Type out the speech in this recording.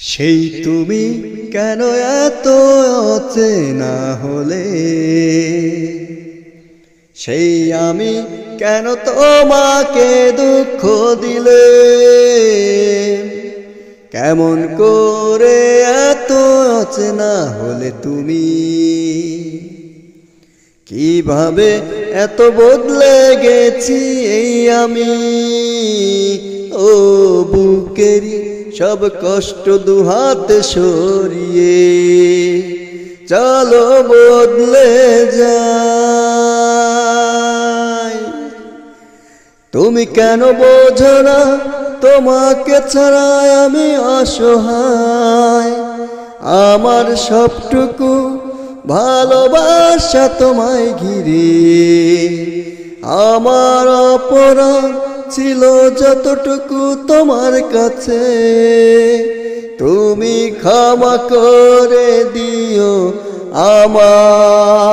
সেই তুমি কেন এত অচেনা হলে, সেই আমি কেন তোমাকে দুঃখ দিলে, কেমন করে এত অচেনা হলে তুমি, কিভাবে এত বদলে গেছি এই আমি। ও বুকেরি সব কষ্ট দুহাতে সরিয়ে চলো বদলে যাই। তুমি কেন বোঝো না তোমাকে ছাড়া আমি অসহায়, আমার সবটুকু ভালোবাসা তোমায় ঘিরে, আমার অপরাধ ছিল যতটুকু তোমার কাছে, তুমি ক্ষমা করে দিও আমায়।